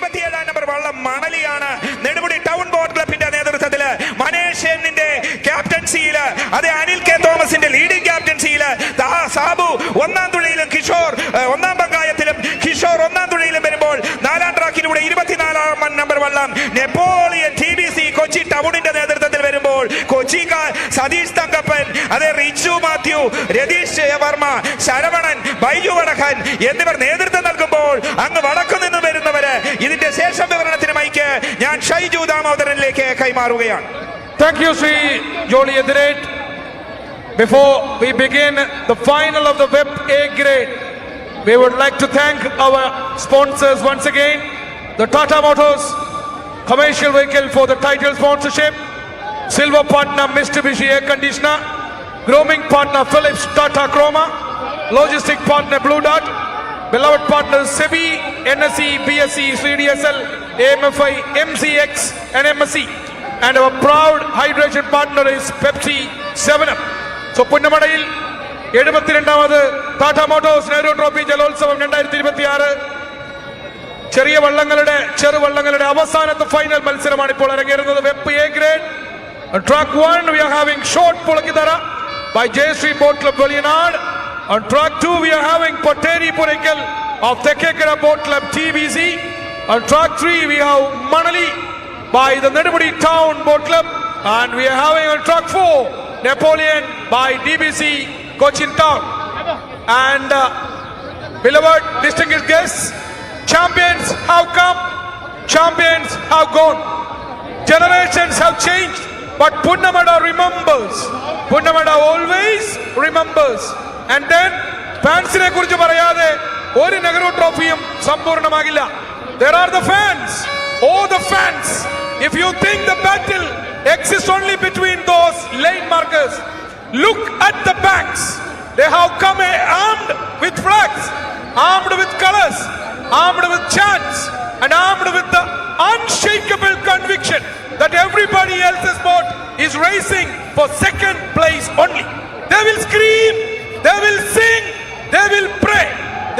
27 number വള്ളം മണലിയാണ്. Nedumudi town boat ക്ലബിന്റെ നേതൃത്വത്തിൽ മനേഷന്റെ ക്യാപ്റ്റൻസിയില്, അതെ അനിൽ കെ തോമസിന്റെ ലീഡിംഗ് ക്യാപ്റ്റൻസിയില് സാബു ഒന്നാം തുഴയിലും കിഷോർ ഒന്നാം പങ്കായത്തിലും കിഷോർ ഒന്നാം തുഴയിലും വരുമ്പോൾ നാലാം ട്രാക്കിലൂടെ 24 നമ്പർ വള്ളം നെപ്പോളിയൻ TBC കൊച്ചി ടൗണിന്റെ നേതൃത്വത്തിൽ വരുമ്പോൾ കൊച്ചിക്കാർ സതീഷ് തങ്കപ്പൻ, അതെ റിച്ചു മാത്യു, രതീഷ് വർമ്മ, ശരവണൻ, ബൈജു വടക്കൻ എന്നിവർ നേതൃത്വം നൽകുമ്പോൾ അങ്ങ് വടക്കു നിന്ന് വരുന്നവര് ഇതിന്റെ ശേഷം വിവരണത്തിന് മൈക്ക് ഞാൻ Shaiju ദാമോദരനിലേക്ക് കൈമാറുകയാണ്. Thank you, Sri Jolly Ediret. Before we begin the final of the WEP A grade, we would like to thank our sponsors once again, the Tata Motors commercial vehicle for the title sponsorship, silver partner Mitsubishi Air Conditioner, grooming partner Philips Tata Chroma, logistic partner Blue Dot, beloved partners SEBI, NSE, BSE, CDSL, AMFI, MCX and MSC, and our proud hydration partner is Pepsi 7up. So Punnamadayil 72வது Tata Motors Nehru trophy ജലോത്സവം 2026 ചെറിയ വള്ളങ്ങളുടെ ചെറുവള്ളങ്ങളുടെ അവസാനത്തെ final മത്സരമാണ് ഇപ്പോൾ അരങ്ങേറുന്നത്. വെപ്പ് A grade track 1 we are having short Pulikkathara by Jayashree Boat Club Veliyanad. On track 2 we are having Potteri Puraikal of Thekkekara Boat Club TBC. On track 3 we have Manali by the Nedumudi Town Boat Club, and we are having on track 4 Napoleon by DBC Cochin Town. And beloved distinguished guests, champions have come, champions have gone, generations have changed, but Punnamada remembers. Punnamada always remembers. And then ഫാൻസിനെ കുറിച്ച് പറയാതെ ഒരു Nehru ട്രോഫിയും സമ്പൂർണ്ണമാകില്ല. There are the fans. Oh, the fans. If you think the battle exists only between those lane markers, look at the banks. They have come armed with flags, armed with colors, armed with chants, and armed with the unshakable conviction that everybody else's boat is racing for second place only. They will scream, they will sing, they will pray,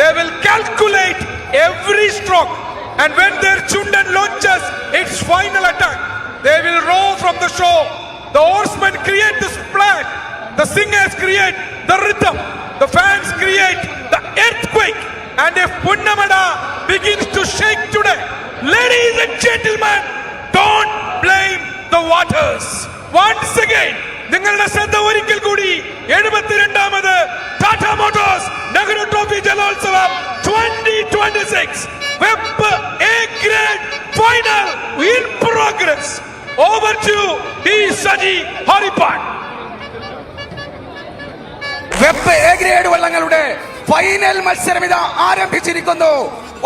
they will calculate every stroke, and when their Chundan launches its final attack, they will row from the shore. The oarsmen create the splash, the singers create the rhythm, the fans create the earthquake, and if Punnamada begins to shake today, ladies and gentlemen, don't blame the waters. Once again, നിങ്ങളുടെ ശ്രദ്ധ ഒരിക്കൽ കൂടി 72ാമത് Tata Motors Nehru trophy ജലോത്സവം 2026 വെപ്പ് A grade final in progress. Over to D Saji Harippad. വെപ്പ് A grade വള്ളങ്ങളുടെ final മത്സരം ഇതാ ആരംഭിച്ചിരിക്കുന്നു.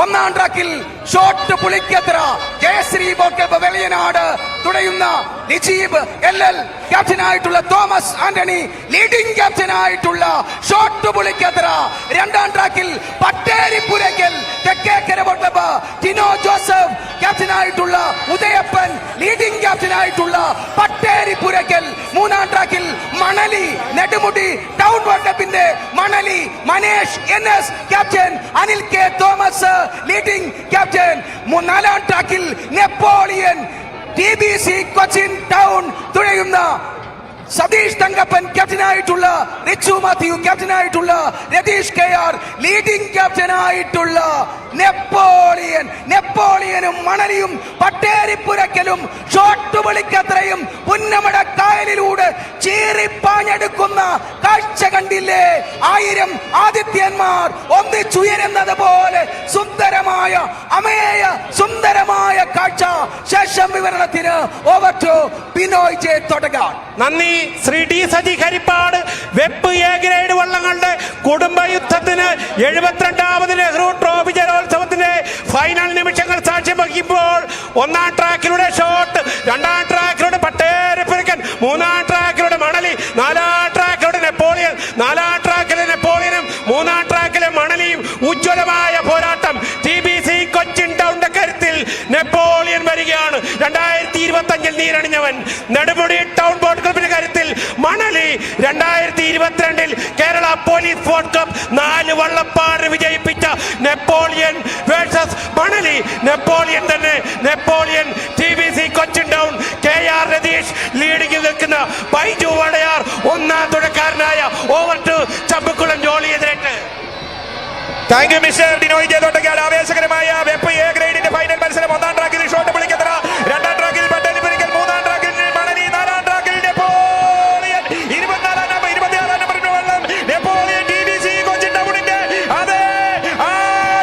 ഒന്നാം ട്രാക്കിൽ shot Pulikkathara Jayashree boat club Veliyanad തുടയുന്ന നിജീബ് LL, ക്യാപ്റ്റനായിട്ടുള്ള തോമസ് ആന്റണി, ലീഡിംഗ് ക്യാപ്റ്റനായിട്ടുള്ള ഷോട്ട് പുളിക്കത്ര. രണ്ടാം ട്രാക്കിൽ Patteri Puraykkal Thekkekara boat club Tino Joseph, ക്യാപ്റ്റനായിട്ടുള്ള ഉദയപ്പൻ, ലീഡിംഗ് ക്യാപ്റ്റനായിട്ടുള്ള പട്ടേരി പുരയ്ക്കൽ. മൂന്നാം ട്രാക്കിൽ മണലി നെടുമുടി ടൗൺ ബോട്ട് ക്ലബിന്റെ Manali Manesh NS, captain Anil K Thomas, leading captain. നാലാം ട്രാക്കിൽ നെപ്പോളിയൻ TBC കൊച്ചിൻ ടൗൺ തുഴയുന്ന സതീഷ് തങ്കപ്പൻ, ക്യാപ്റ്റനായിട്ടുള്ള റിച്ചു മാത്യു, ക്യാപ്റ്റനായിട്ടുള്ള രതീഷ് KR, ലീഡിംഗ് ക്യാപ്റ്റനായിട്ടുള്ള നെപ്പോളിയനും മണലിയും പട്ടേരിപ്പുരക്കലും ഷോട്ട് വിളിക്കത്രയും പുന്നമട കായലിലൂടെ ചീറിപ്പാഞ്ഞെടുക്കുന്ന കാഴ്ച കണ്ടില്ലേ? 1000 ആദിത്യന്മാർ ഒന്നിച്ചുയരുന്നത് പോലെ സുന്ദരമായ അമേയ സുന്ദരമായ കാഴ്ച. ശേഷം വിവരണത്തിന് over to Binoy J Thodakad. നന്ദി ശ്രീ ഡി സജി ഹരിപ്പാട്. വെപ്പ് എ ഗ്രേഡ് വള്ളങ്ങളുടെ കുടുംബയുദ്ധത്തിന് 72ാമത് നെഹ്റു ട്രോഫി ജലോത്സവത്തിന്റെ ഫൈനൽ നിമിഷങ്ങൾ സാക്ഷ്യം വഹിക്കുമ്പോൾ ഒന്നാം ട്രാക്കിലൂടെ ഷോട്ട്, രണ്ടാം ട്രാക്കിലൂടെ പട്ടേരിപ്പുരയ്ക്കൻ, മൂന്നാം ട്രാക്കിലൂടെ മണലി, നാലാം ട്രാക്കിലൂടെ നെപ്പോളിയൻ, നാലാം ട്രാക്കിലെ നെപ്പോളിയനും മൂന്നാം ട്രാക്കിലെ മണലിയും ഉജ്ജ്വലമായ പോരാട്ടം. TBC കൊച്ചിൻ ടൗണിന്റെ കരുത്തിൽ നെപ്പോളിയൻ വരികയാണ്. 2025 നീരണിഞ്ഞവൻ നെടുമുടി ടൗൺ ബോട്ട് ക്ലബിന്റെ കരുത്തിൽ Manali 2022 Kerala police sports club 4 വള്ളപ്പാട് വിജയിപ്പിച്ച നെപ്പോളിയൻ വേഴ്സസ് മണലി. നെപ്പോളിയൻ തന്നെ, Napoleon TBC Cochin town KR Ratheesh ലീഡിംഗിൽ നിൽക്കുന്ന ബൈജു വടയാർ ഒന്നാം തുടക്കാരനായ ഓവർ ടു ചമ്പക്കുളം ജോളിയെതിരേറ്റ്. താങ്ക് യു മിസ്റ്റർ ഡിനോയ് ജയതോട്ടക്കാട്. ആവേശകരമായ വെപ്പ് എ ഗ്രേഡിന്റെ ഫൈനൽ മത്സരം. ഒന്നാം ട്രാക്കിൽ ഷോട്ട് പുളിക്കത്തറ, രണ്ടാം ട്രാക്കിൽ പട്ടേലിപുരിക്കൽ, മൂന്നാം ട്രാക്കിൽ മണലി, നാലാം ട്രാക്കിൽ നെപ്പോളിയൻ, 24 നമ്പർ 26 നമ്പറിന് വെള്ളം നെപ്പോളിയൻ TBC കൊച്ചിൻ ടൗണിന്റെ അതെ ആ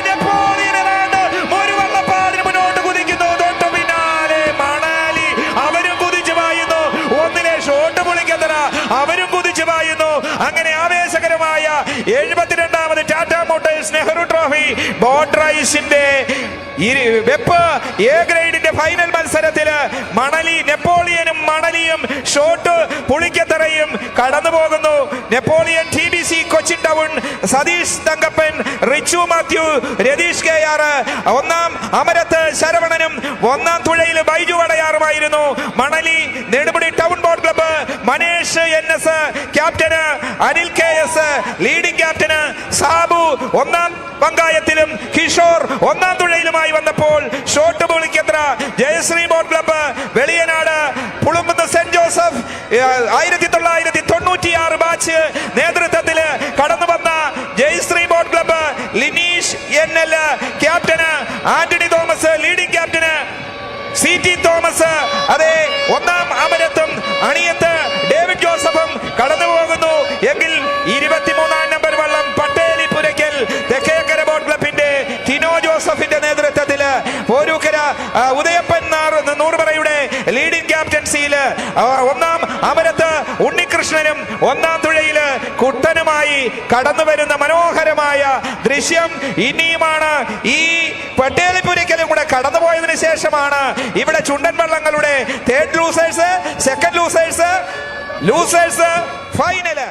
നെപ്പോളിയനാണ് ഒരു വള്ളപ്പാടിന് മുന്നോട്ട് കുതിക്കുന്നു. തൊട്ടു പിന്നാലെ മണലി, അവരും കുതിച്ചു പായുന്നു. ഒന്നിലെ ഷോട്ട് പുളിക്കത്തറ, അവരും കുതിച്ചു പായുന്നു. അങ്ങനെ ആവേശകരമായ 72ാമത് Tata Motors Nehru trophy boat റൈസിന്റെ വെപ്പ് എ ഗ്രേഡിന്റെ ഫൈനൽ മത്സരത്തില് മണലി, നെപ്പോളിയനും മണലിയും ഷോട്ട് പുളിക്കത്തറയും കടന്നു പോകുന്നു. Napoleon TBC Cochin town Satheesh Thankappan, Richu Mathew, Ratheesh KR, ഒന്നാം അമരത്ത് ശരവണനും ഒന്നാം തുഴയിൽ ബൈജു വടയാറുമായിരുന്നു. Manali Nedumudi town boat club Manesh NS captain, Anil KS leading captain, Sabu ഒന്നാം പങ്കായത്തിലും കിഷോർ ഒന്നാം തുഴയിലുമായി വന്നപ്പോൾ shot Pulikkathara Jayashree boat club Veliyanad പുളുമ്പുന്ന സെന്റ് ജോസഫ് 1996 ബാച്ച് നേതൃത്വത്തില് കടന്നു വന്ന Jayashree boat club Lineesh NL captain, Antony Thomas leading captain, CT Thomas അതെ ഒന്നാം അമരത്തും അണിയത്ത് ഡേവിഡ് ജോസഫും കടന്നു പോകുന്നു. എങ്കിൽ 23ാം നമ്പർ വള്ളം പട്ടേലിപുരയ്ക്കൽ തെക്കേക്കര ബോട്ട് ക്ലബിന്റെ ടിനോ ജോസഫിന്റെ നേതൃത്വത്തില് പോരൂക്കര ഉദയപ്പൻ നൂറുപറയുടെ ലീഡിംഗ് ക്യാപ്റ്റൻസിയില് ഒന്നാം അമരത്ത് ഉണ്ണികൃഷ്ണനും ഒന്നാം തുഴയില് കുട്ടനുമായി കടന്നു വരുന്ന മനോഹരമായ ദൃശ്യം ഇനിയുമാണ്. ഈ പട്ടേലിപുരയ്ക്കലും കൂടെ കടന്നുപോയതിനു ശേഷമാണ് ഇവിടെ ചുണ്ടൻ വള്ളങ്ങളുടെ third losers, second losers, final.